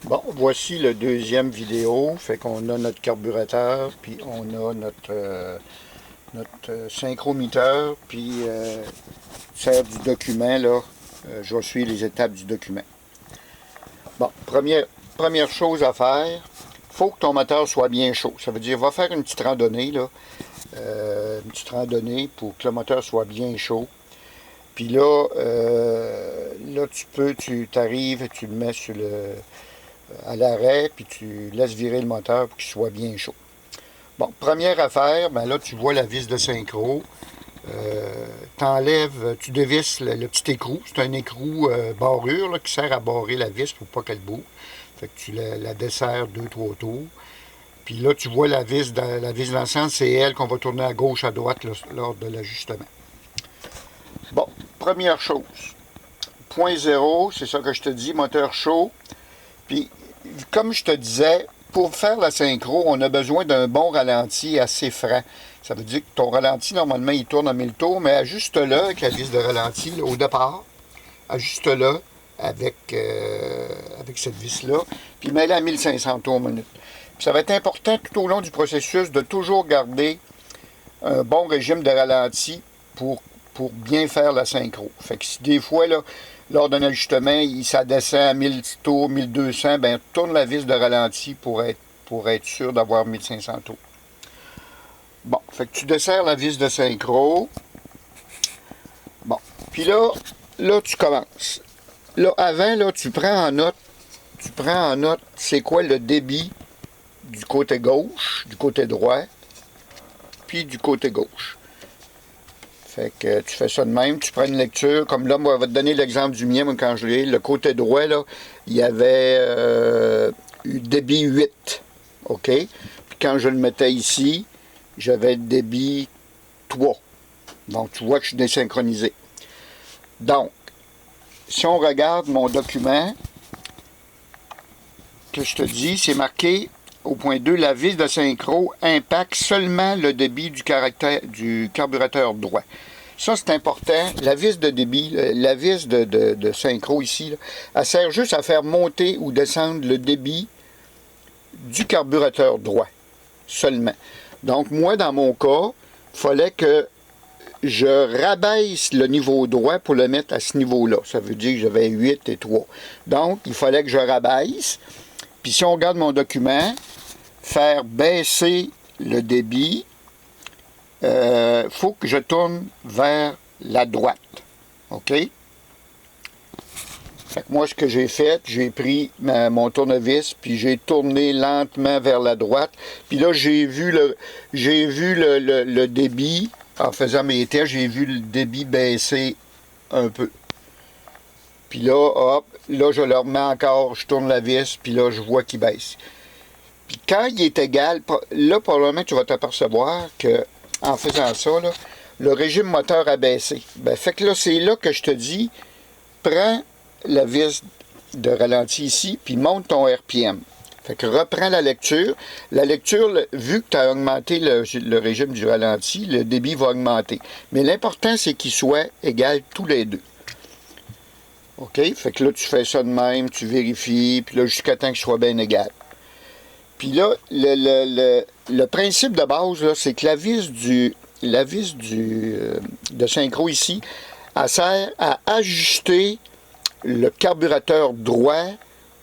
Bon, voici le deuxième vidéo. Fait qu'on a notre carburateur, puis on a notre synchrometteur, puis sert du document, là. Je vais suivre les étapes du document. Bon, première chose à faire, faut que ton moteur soit bien chaud. Ça veut dire, va faire une petite randonnée, là. Une petite randonnée pour que le moteur soit bien chaud. Puis là, tu t'arrives, tu le mets à l'arrêt, puis tu laisses virer le moteur pour qu'il soit bien chaud. Bon, première affaire, ben là, tu vois la vis de synchro. Tu dévisses le petit écrou. C'est un écrou barrure là, qui sert à barrer la vis pour pas qu'elle bouge. Fait que tu la desserres 2-3 tours. Puis là, tu vois la vis d'ensemble, c'est elle qu'on va tourner à gauche, à droite lors de l'ajustement. Bon, première chose. Point 0, c'est ça que je te dis, moteur chaud. Puis, comme je te disais, pour faire la synchro, on a besoin d'un bon ralenti assez franc. Ça veut dire que ton ralenti, normalement, il tourne à 1000 tours, mais ajuste-le avec la vis de ralenti là, au départ. Ajuste-le avec cette vis-là, puis mets-le à 1500 tours minute. Puis ça va être important tout au long du processus de toujours garder un bon régime de ralenti pour bien faire la synchro. Fait que si des fois, là, lors d'un ajustement, ça descend à 1000 tours, 1200, ben tourne la vis de ralenti pour être sûr d'avoir 1500 tours. Bon, fait que tu desserres la vis de synchro. Bon, puis là, tu commences. Là, avant, là, tu prends en note c'est quoi le débit du côté gauche, du côté droit, puis du côté gauche. Fait que tu fais ça de même, tu prends une lecture, comme là, moi, je vais te donner l'exemple du mien, moi, quand je l'ai, le côté droit, là, il y avait eu débit 8, OK? Puis quand je le mettais ici, j'avais le débit 3. Donc, tu vois que je suis désynchronisé. Donc, si on regarde mon document, que je te dis, c'est marqué au point 2, la vis de synchro impacte seulement le débit du carburateur droit. Ça, c'est important. La vis de débit, la vis de synchro ici, là, elle sert juste à faire monter ou descendre le débit du carburateur droit, seulement. Donc, moi, dans mon cas, il fallait que je rabaisse le niveau droit pour le mettre à ce niveau-là. Ça veut dire que j'avais 8 et 3. Donc, il fallait que je rabaisse. Puis si on regarde mon document, faire baisser le débit, faut que je tourne vers la droite. OK? Fait que moi, ce que j'ai fait, j'ai pris mon tournevis, puis j'ai tourné lentement vers la droite. Puis là, j'ai vu le débit, en faisant mes tests, j'ai vu le débit baisser un peu. Puis là, hop, là, je le remets encore, je tourne la vis, puis là, je vois qu'il baisse. Puis quand il est égal, là, probablement, tu vas t'apercevoir que en faisant ça, là, le régime moteur a baissé. Ben, fait que là, c'est là que je te dis, prends la vis de ralenti ici, puis monte ton RPM. Fait que reprends la lecture. La lecture, vu que tu as augmenté le régime du ralenti, le débit va augmenter. Mais l'important, c'est qu'il soit égal tous les deux. OK? Fait que là, tu fais ça de même, tu vérifies, puis là, jusqu'à temps qu'il soit bien égal. Puis là, le principe de base, c'est que la vis de synchro ici, elle sert à ajuster le carburateur droit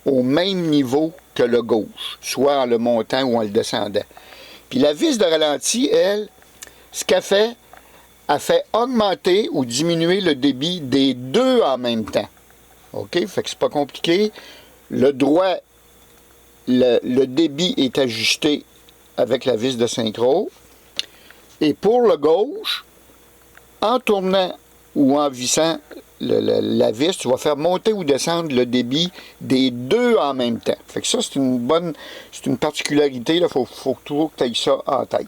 au même niveau que le gauche, soit en le montant ou en le descendant. Puis la vis de ralenti, elle, ce qu'elle fait, elle fait augmenter ou diminuer le débit des deux en même temps. OK? Fait que c'est pas compliqué. Le droit, le débit est ajusté avec la vis de synchro. Et pour le gauche, en tournant ou en vissant la vis, tu vas faire monter ou descendre le débit des deux en même temps. Fait que ça, c'est une particularité. Il faut toujours que tu aies ça en tête.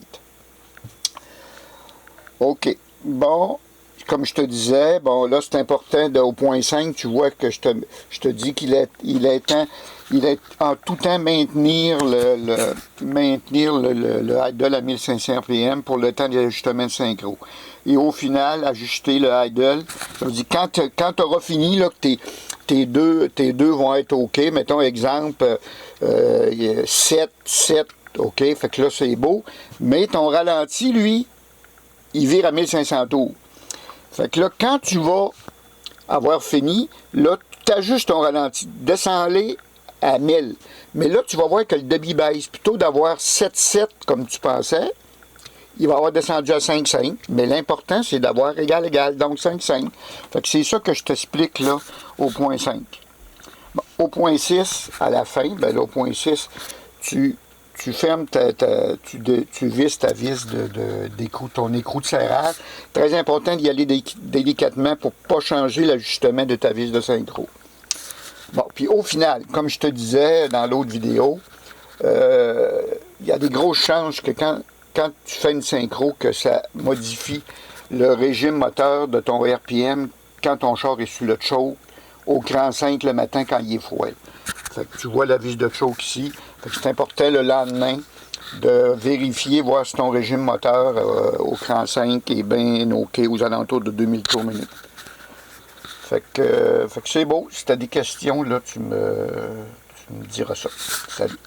OK. Bon, comme je te disais, bon là c'est important au point 5, tu vois que je te dis qu'il est en tout temps maintenir le idle à 1500 RPM pour le temps d'ajustement de synchro. Et au final, ajuster le idle. Ça veut dire quand tu auras fini, là, que tes deux vont être OK, mettons exemple 7, OK, fait que là c'est beau, mais ton ralenti, lui, il vire à 1500 tours. Fait que là, quand tu vas avoir fini, là, tu ajustes ton ralenti, descends-les à 1000. Mais là, tu vas voir que le débit baisse. Plutôt d'avoir 7,7 comme tu pensais, il va avoir descendu à 5,5. Mais l'important, c'est d'avoir égal, donc 5,5. Fait que c'est ça que je t'explique là au point 5. Bon, au point 6, à la fin, ben là, au point 6, tu fermes tu visses ta vis ton écrou de serrage. Très important d'y aller délicatement pour ne pas changer l'ajustement de ta vis de synchro. Bon, puis au final, comme je te disais dans l'autre vidéo, il y a des grosses chances que quand tu fais une synchro, que ça modifie le régime moteur de ton RPM quand ton char est sous le choke au cran 5 le matin quand il est froid. Fait que tu vois la vis de choke ici. Fait que c'est important le lendemain de vérifier, voir si ton régime moteur au cran 5 est bien OK aux alentours de 2000 tours minute. Fait que c'est beau. Si tu as des questions, là, tu me diras ça. Salut.